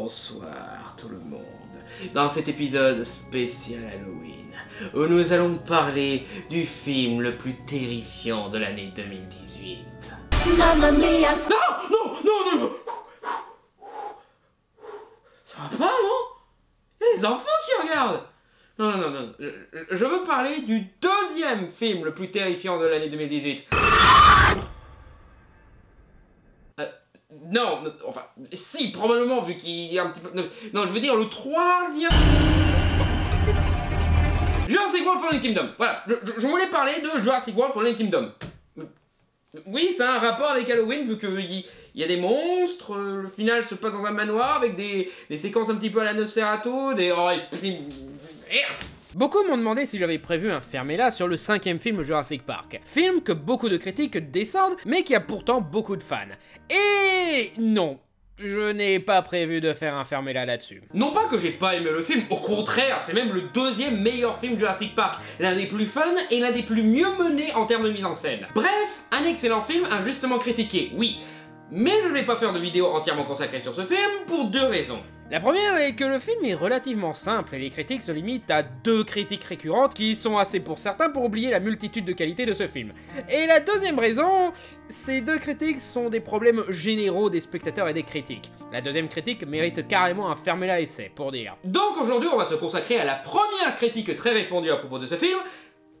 Bonsoir tout le monde. Dans cet épisode spécial Halloween, où nous allons parler du film le plus terrifiant de l'année 2018. Mamma mia! Non! Ça va pas, non? Il y a les enfants qui regardent. Non. Je veux parler du deuxième film le plus terrifiant de l'année 2018. Non, enfin, si, probablement, vu qu'il y a un petit peu... Non, je veux dire le troisième... Jurassic World Fallen Kingdom. Voilà, je voulais parler de Jurassic World Fallen Kingdom. Oui, ça a un rapport avec Halloween, vu qu'il y a des monstres, le final se passe dans un manoir, avec des séquences un petit peu à la Nosferatu, des... Oh, Beaucoup m'ont demandé si j'avais prévu un Fermé-là sur le 5e film Jurassic Park. Film que beaucoup de critiques descendent, mais qui a pourtant beaucoup de fans. Et non, je n'ai pas prévu de faire un Fermé-là là-dessus. Non pas que j'ai pas aimé le film, au contraire, c'est même le deuxième meilleur film Jurassic Park. L'un des plus fun et l'un des plus mieux menés en termes de mise en scène. Bref, un excellent film injustement critiqué, oui. Mais je ne vais pas faire de vidéo entièrement consacrée sur ce film pour deux raisons. La première est que le film est relativement simple et les critiques se limitent à deux critiques récurrentes qui sont assez pour certains pour oublier la multitude de qualités de ce film. Et la deuxième raison, ces deux critiques sont des problèmes généraux des spectateurs et des critiques. La deuxième critique mérite carrément un Fermé-là essai, pour dire. Donc aujourd'hui on va se consacrer à la première critique très répandue à propos de ce film.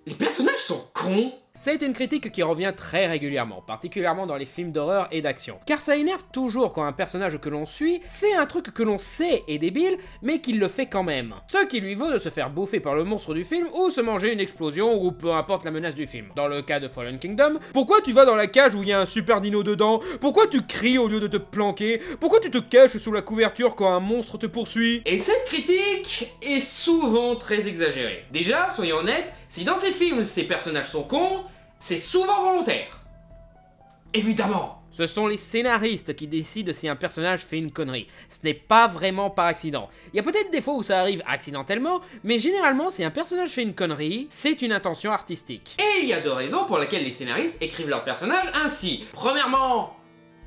Les personnages sont cons. C'est une critique qui revient très régulièrement, particulièrement dans les films d'horreur et d'action. Car ça énerve toujours quand un personnage que l'on suit fait un truc que l'on sait est débile, mais qu'il le fait quand même. Ce qui lui vaut de se faire bouffer par le monstre du film ou se manger une explosion ou peu importe la menace du film. Dans le cas de Fallen Kingdom, pourquoi tu vas dans la cage où il y a un super dino dedans? Pourquoi tu cries au lieu de te planquer? Pourquoi tu te caches sous la couverture quand un monstre te poursuit? Et cette critique est souvent très exagérée. Déjà, soyons honnêtes, si dans ces films ces personnages sont cons, c'est souvent volontaire. Évidemment. Ce sont les scénaristes qui décident si un personnage fait une connerie. Ce n'est pas vraiment par accident. Il y a peut-être des fois où ça arrive accidentellement, mais généralement si un personnage fait une connerie, c'est une intention artistique. Et il y a deux raisons pour lesquelles les scénaristes écrivent leurs personnages ainsi. Premièrement,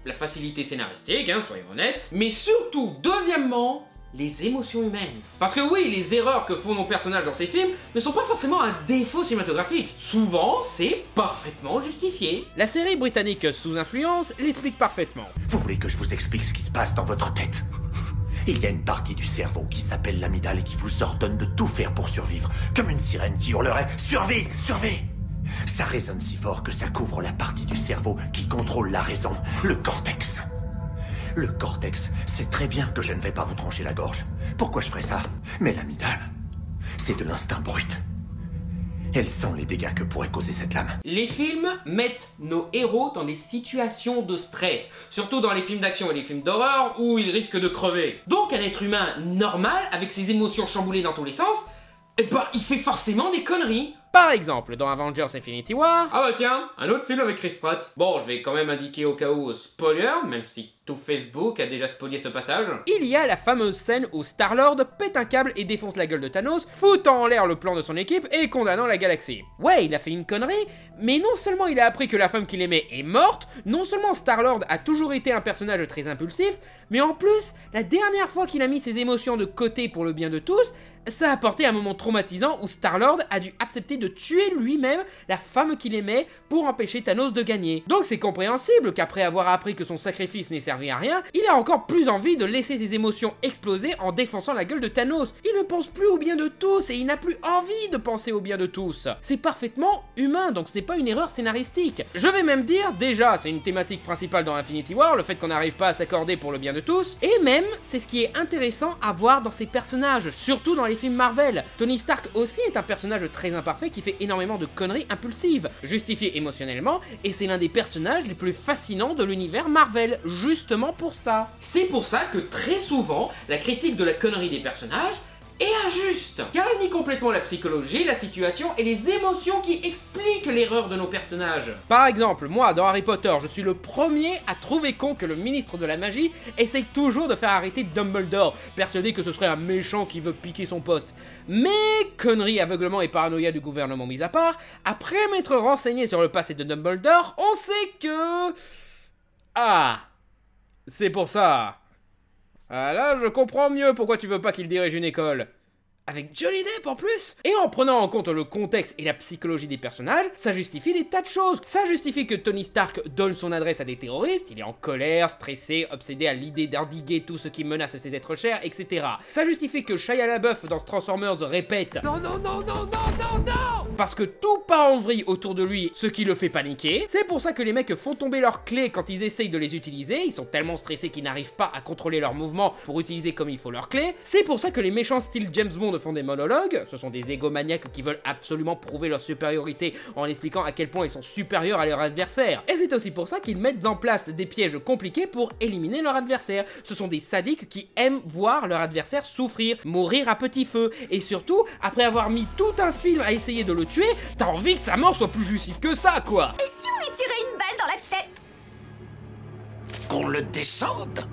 la facilité scénaristique, soyons honnêtes. Mais surtout, deuxièmement, les émotions humaines. Parce que oui, les erreurs que font nos personnages dans ces films ne sont pas forcément un défaut cinématographique. Souvent, c'est parfaitement justifié. La série britannique Sous Influence l'explique parfaitement. Vous voulez que je vous explique ce qui se passe dans votre tête? Il y a une partie du cerveau qui s'appelle l'amygdale et qui vous ordonne de tout faire pour survivre. Comme une sirène qui hurlerait « Survie! Survie !» Ça résonne si fort que ça couvre la partie du cerveau qui contrôle la raison, le cortex. Le cortex sait très bien que je ne vais pas vous trancher la gorge. Pourquoi je ferais ça? Mais l'amygdale, c'est de l'instinct brut. Elle sent les dégâts que pourrait causer cette lame. Les films mettent nos héros dans des situations de stress, surtout dans les films d'action et les films d'horreur où ils risquent de crever. Donc un être humain normal, avec ses émotions chamboulées dans tous les sens, il fait forcément des conneries. Par exemple, dans Avengers Infinity War... Ah bah tiens, un autre film avec Chris Pratt. Bon, je vais quand même indiquer au cas où spoiler, même si tout Facebook a déjà spoilé ce passage. Il y a la fameuse scène où Star-Lord pète un câble et défonce la gueule de Thanos, foutant en l'air le plan de son équipe et condamnant la galaxie. Ouais, il a fait une connerie, mais non seulement il a appris que la femme qu'il aimait est morte, non seulement Star-Lord a toujours été un personnage très impulsif, mais en plus, la dernière fois qu'il a mis ses émotions de côté pour le bien de tous, ça a apporté un moment traumatisant où Star-Lord a dû accepter de tuer lui-même la femme qu'il aimait pour empêcher Thanos de gagner. Donc c'est compréhensible qu'après avoir appris que son sacrifice n'ait servi à rien, il a encore plus envie de laisser ses émotions exploser en défonçant la gueule de Thanos. Il ne pense plus au bien de tous et il n'a plus envie de penser au bien de tous. C'est parfaitement humain, donc ce n'est pas une erreur scénaristique. Je vais même dire, déjà, c'est une thématique principale dans Infinity War, le fait qu'on n'arrive pas à s'accorder pour le bien de tous, et même, c'est ce qui est intéressant à voir dans ces personnages, surtout dans les films Marvel. Tony Stark aussi est un personnage très imparfait qui fait énormément de conneries impulsives, justifiées émotionnellement, et c'est l'un des personnages les plus fascinants de l'univers Marvel, justement pour ça. C'est pour ça que très souvent, la critique de la connerie des personnages est injuste, car elle nie complètement la psychologie, la situation et les émotions qui expliquent l'erreur de nos personnages. Par exemple, moi, dans Harry Potter, je suis le premier à trouver con que le ministre de la magie essaye toujours de faire arrêter Dumbledore, persuadé que ce serait un méchant qui veut piquer son poste. Mais, conneries, aveuglement et paranoïa du gouvernement mis à part, après m'être renseigné sur le passé de Dumbledore, on sait que... Ah, c'est pour ça. Ah là, je comprends mieux pourquoi tu veux pas qu'il dirige une école. Avec Johnny Depp en plus. Et en prenant en compte le contexte et la psychologie des personnages, ça justifie des tas de choses. Ça justifie que Tony Stark donne son adresse à des terroristes, il est en colère, stressé, obsédé à l'idée d'endiguer tout ce qui menace ses êtres chers, etc. Ça justifie que Shia LaBeouf dans Transformers répète « Non, non, non, non, non, non, non !» parce que tout part en vrille autour de lui, ce qui le fait paniquer. C'est pour ça que les mecs font tomber leurs clés quand ils essayent de les utiliser, ils sont tellement stressés qu'ils n'arrivent pas à contrôler leurs mouvements pour utiliser comme il faut leurs clés. C'est pour ça que les méchants style James Bond font des monologues, ce sont des égomaniaques qui veulent absolument prouver leur supériorité en expliquant à quel point ils sont supérieurs à leur adversaire. Et c'est aussi pour ça qu'ils mettent en place des pièges compliqués pour éliminer leur adversaire. Ce sont des sadiques qui aiment voir leur adversaire souffrir, mourir à petit feu, et surtout, après avoir mis tout un film à essayer de le tuer, t'as envie que sa mort soit plus justifiée que ça, quoi. Et si on lui tirait une balle dans la tête? Qu'on le descende?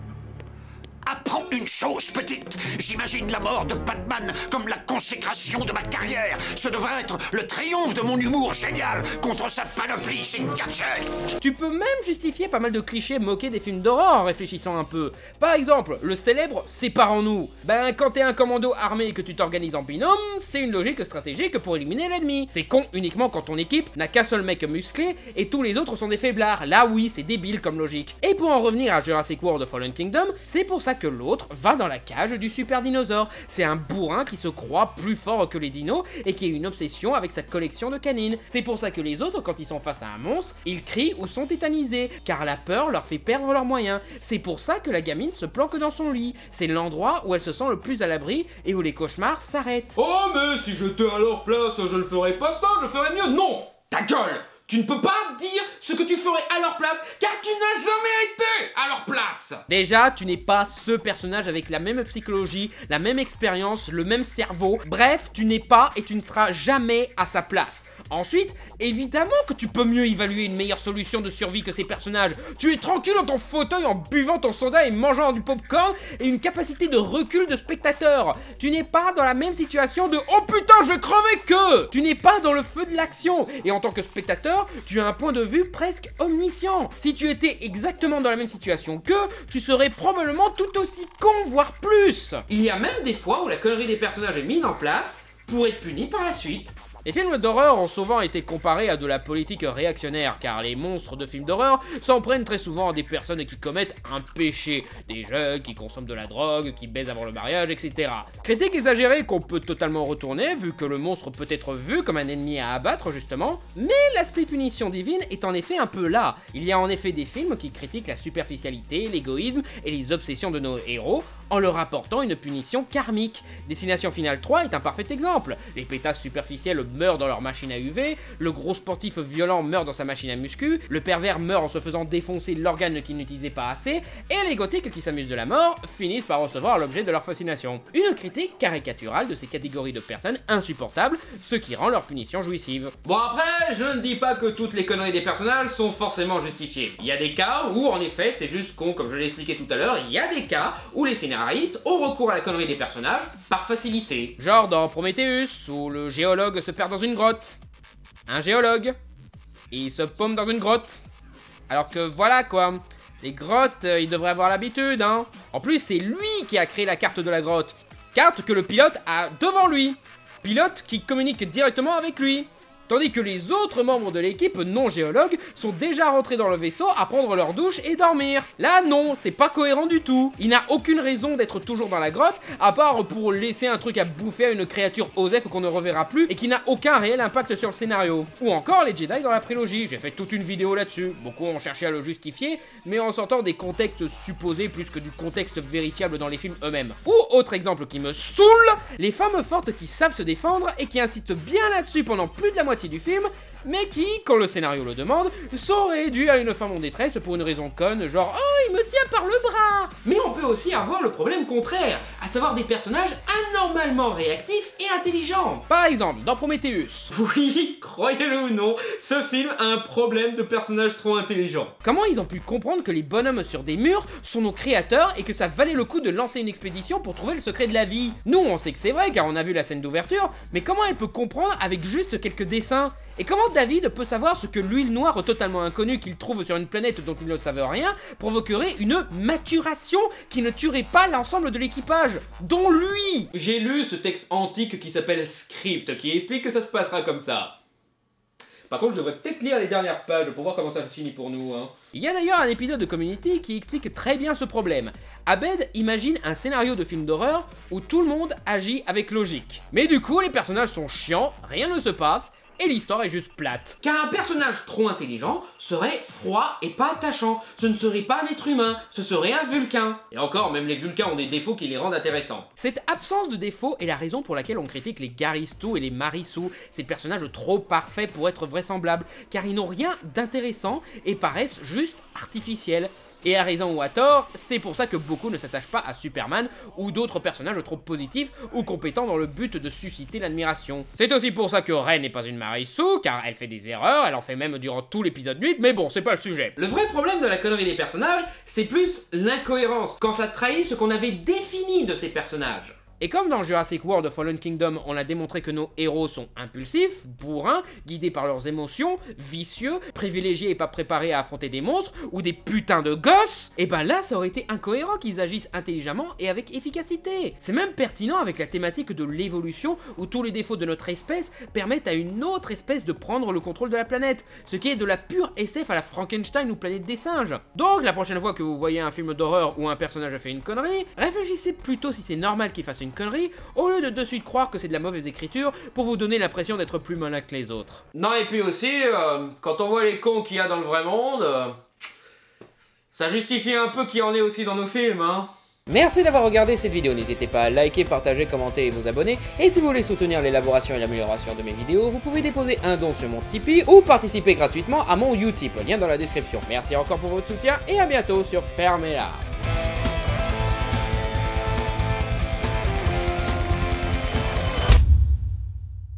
Apprends une chose, petite. J'imagine la mort de Batman comme la consécration de ma carrière. Ce devrait être le triomphe de mon humour génial contre sa panoplie si cachée. Tu peux même justifier pas mal de clichés moqués des films d'horreur en réfléchissant un peu. Par exemple, le célèbre « séparons-nous ». Ben, quand t'es un commando armé et que tu t'organises en binôme, c'est une logique stratégique pour éliminer l'ennemi. C'est con uniquement quand ton équipe n'a qu'un seul mec musclé et tous les autres sont des faiblards. Là oui, c'est débile comme logique. Et pour en revenir à Jurassic World Fallen Kingdom, c'est pour ça que l'autre va dans la cage du super dinosaure. C'est un bourrin qui se croit plus fort que les dinos et qui a une obsession avec sa collection de canines. C'est pour ça que les autres, quand ils sont face à un monstre, ils crient ou sont tétanisés, car la peur leur fait perdre leurs moyens. C'est pour ça que la gamine se planque dans son lit. C'est l'endroit où elle se sent le plus à l'abri et où les cauchemars s'arrêtent. Oh mais si j'étais à leur place, je ne ferais pas ça, je ferais mieux. Non, ta gueule. Tu ne peux pas dire ce que tu ferais à leur place, car tu n'as jamais été à leur place. Déjà, tu n'es pas ce personnage avec la même psychologie, la même expérience, le même cerveau. Bref, tu n'es pas et tu ne seras jamais à sa place. Ensuite, évidemment que tu peux mieux évaluer une meilleure solution de survie que ces personnages. Tu es tranquille dans ton fauteuil en buvant ton soda et mangeant du popcorn et une capacité de recul de spectateur. Tu n'es pas dans la même situation de « Oh putain, je vais crever que !» Tu n'es pas dans le feu de l'action. Et en tant que spectateur, tu as un point de vue presque omniscient. Si tu étais exactement dans la même situation qu'eux, tu serais probablement tout aussi con, voire plus. Il y a même des fois où la connerie des personnages est mise en place pour être punie par la suite. Les films d'horreur ont souvent été comparés à de la politique réactionnaire, car les monstres de films d'horreur s'en prennent très souvent à des personnes qui commettent un péché, des jeunes qui consomment de la drogue, qui baisent avant le mariage, etc. Critique exagérée qu'on peut totalement retourner, vu que le monstre peut être vu comme un ennemi à abattre justement, mais l'aspect punition divine est en effet un peu là. Il y a en effet des films qui critiquent la superficialité, l'égoïsme et les obsessions de nos héros, en leur apportant une punition karmique. Destination Finale 3 est un parfait exemple. Les pétasses superficielles meurent dans leur machine à UV, le gros sportif violent meurt dans sa machine à muscu, le pervers meurt en se faisant défoncer l'organe qu'il n'utilisait pas assez, et les gothiques qui s'amusent de la mort finissent par recevoir l'objet de leur fascination. Une critique caricaturale de ces catégories de personnes insupportables, ce qui rend leur punition jouissive. Bon après, je ne dis pas que toutes les conneries des personnages sont forcément justifiées. Il y a des cas où en effet c'est juste con, comme je l'ai expliqué tout à l'heure, il y a des cas où les scénaristes ont recours à la connerie des personnages par facilité. Genre dans Prometheus, où le géologue se perd dans une grotte. Un géologue. Il se paume dans une grotte. Alors que voilà quoi. Les grottes, il devrait avoir l'habitude, hein. En plus, c'est lui qui a créé la carte de la grotte. Carte que le pilote a devant lui. Pilote qui communique directement avec lui. Tandis que les autres membres de l'équipe non géologues sont déjà rentrés dans le vaisseau à prendre leur douche et dormir. Là non, c'est pas cohérent du tout. Il n'a aucune raison d'être toujours dans la grotte, à part pour laisser un truc à bouffer à une créature OSEF qu'on ne reverra plus et qui n'a aucun réel impact sur le scénario. Ou encore les Jedi dans la prélogie, j'ai fait toute une vidéo là-dessus. Beaucoup ont cherché à le justifier, mais en sortant des contextes supposés plus que du contexte vérifiable dans les films eux-mêmes. Ou autre exemple qui me saoule, les femmes fortes qui savent se défendre et qui insistent bien là-dessus pendant plus de la moitié du film, mais qui, quand le scénario le demande, sont réduits à une femme en détresse pour une raison conne, genre « Oh, il me tient par le bras !» Mais on peut aussi avoir le problème contraire, à savoir des personnages anormalement réactifs et intelligents. Par exemple, dans Prometheus. Oui, croyez-le ou non, ce film a un problème de personnages trop intelligents. Comment ils ont pu comprendre que les bonhommes sur des murs sont nos créateurs et que ça valait le coup de lancer une expédition pour trouver le secret de la vie? Nous, on sait que c'est vrai car on a vu la scène d'ouverture, mais comment elle peut comprendre avec juste quelques dessins? Et comment David peut savoir ce que l'huile noire totalement inconnue qu'il trouve sur une planète dont il ne savait rien provoquerait aurait une maturation qui ne tuerait pas l'ensemble de l'équipage, dont lui. J'ai lu ce texte antique qui s'appelle Script, qui explique que ça se passera comme ça. Par contre, je devrais peut-être lire les dernières pages pour voir comment ça finit pour nous, hein. Il y a d'ailleurs un épisode de Community qui explique très bien ce problème. Abed imagine un scénario de film d'horreur où tout le monde agit avec logique. Mais du coup, les personnages sont chiants, rien ne se passe, et l'histoire est juste plate. Car un personnage trop intelligent serait froid et pas attachant. Ce ne serait pas un être humain, ce serait un Vulcain. Et encore, même les Vulcains ont des défauts qui les rendent intéressants. Cette absence de défauts est la raison pour laquelle on critique les Garistou et les Marissou, ces personnages trop parfaits pour être vraisemblables, car ils n'ont rien d'intéressant et paraissent juste artificiels. Et à raison ou à tort, c'est pour ça que beaucoup ne s'attachent pas à Superman ou d'autres personnages trop positifs ou compétents dans le but de susciter l'admiration. C'est aussi pour ça que Ren n'est pas une Marissou, car elle fait des erreurs, elle en fait même durant tout l'épisode 8, mais bon, c'est pas le sujet. Le vrai problème de la connerie des personnages, c'est plus l'incohérence, quand ça trahit ce qu'on avait défini de ces personnages. Et comme dans Jurassic World Fallen Kingdom, on a démontré que nos héros sont impulsifs, bourrins, guidés par leurs émotions, vicieux, privilégiés et pas préparés à affronter des monstres, ou des putains de gosses, et ben là ça aurait été incohérent qu'ils agissent intelligemment et avec efficacité. C'est même pertinent avec la thématique de l'évolution, où tous les défauts de notre espèce permettent à une autre espèce de prendre le contrôle de la planète, ce qui est de la pure SF à la Frankenstein ou Planète des singes. Donc la prochaine fois que vous voyez un film d'horreur où un personnage a fait une connerie, réfléchissez plutôt si c'est normal qu'il fasse une connerie, au lieu de suite croire que c'est de la mauvaise écriture pour vous donner l'impression d'être plus malin que les autres. Non, et puis aussi, quand on voit les cons qu'il y a dans le vrai monde, ça justifie un peu qui en est aussi dans nos films, hein. Merci d'avoir regardé cette vidéo, n'hésitez pas à liker, partager, commenter et vous abonner. Et si vous voulez soutenir l'élaboration et l'amélioration de mes vidéos, vous pouvez déposer un don sur mon Tipeee ou participer gratuitement à mon Utip, lien dans la description. Merci encore pour votre soutien et à bientôt sur Fermez-la.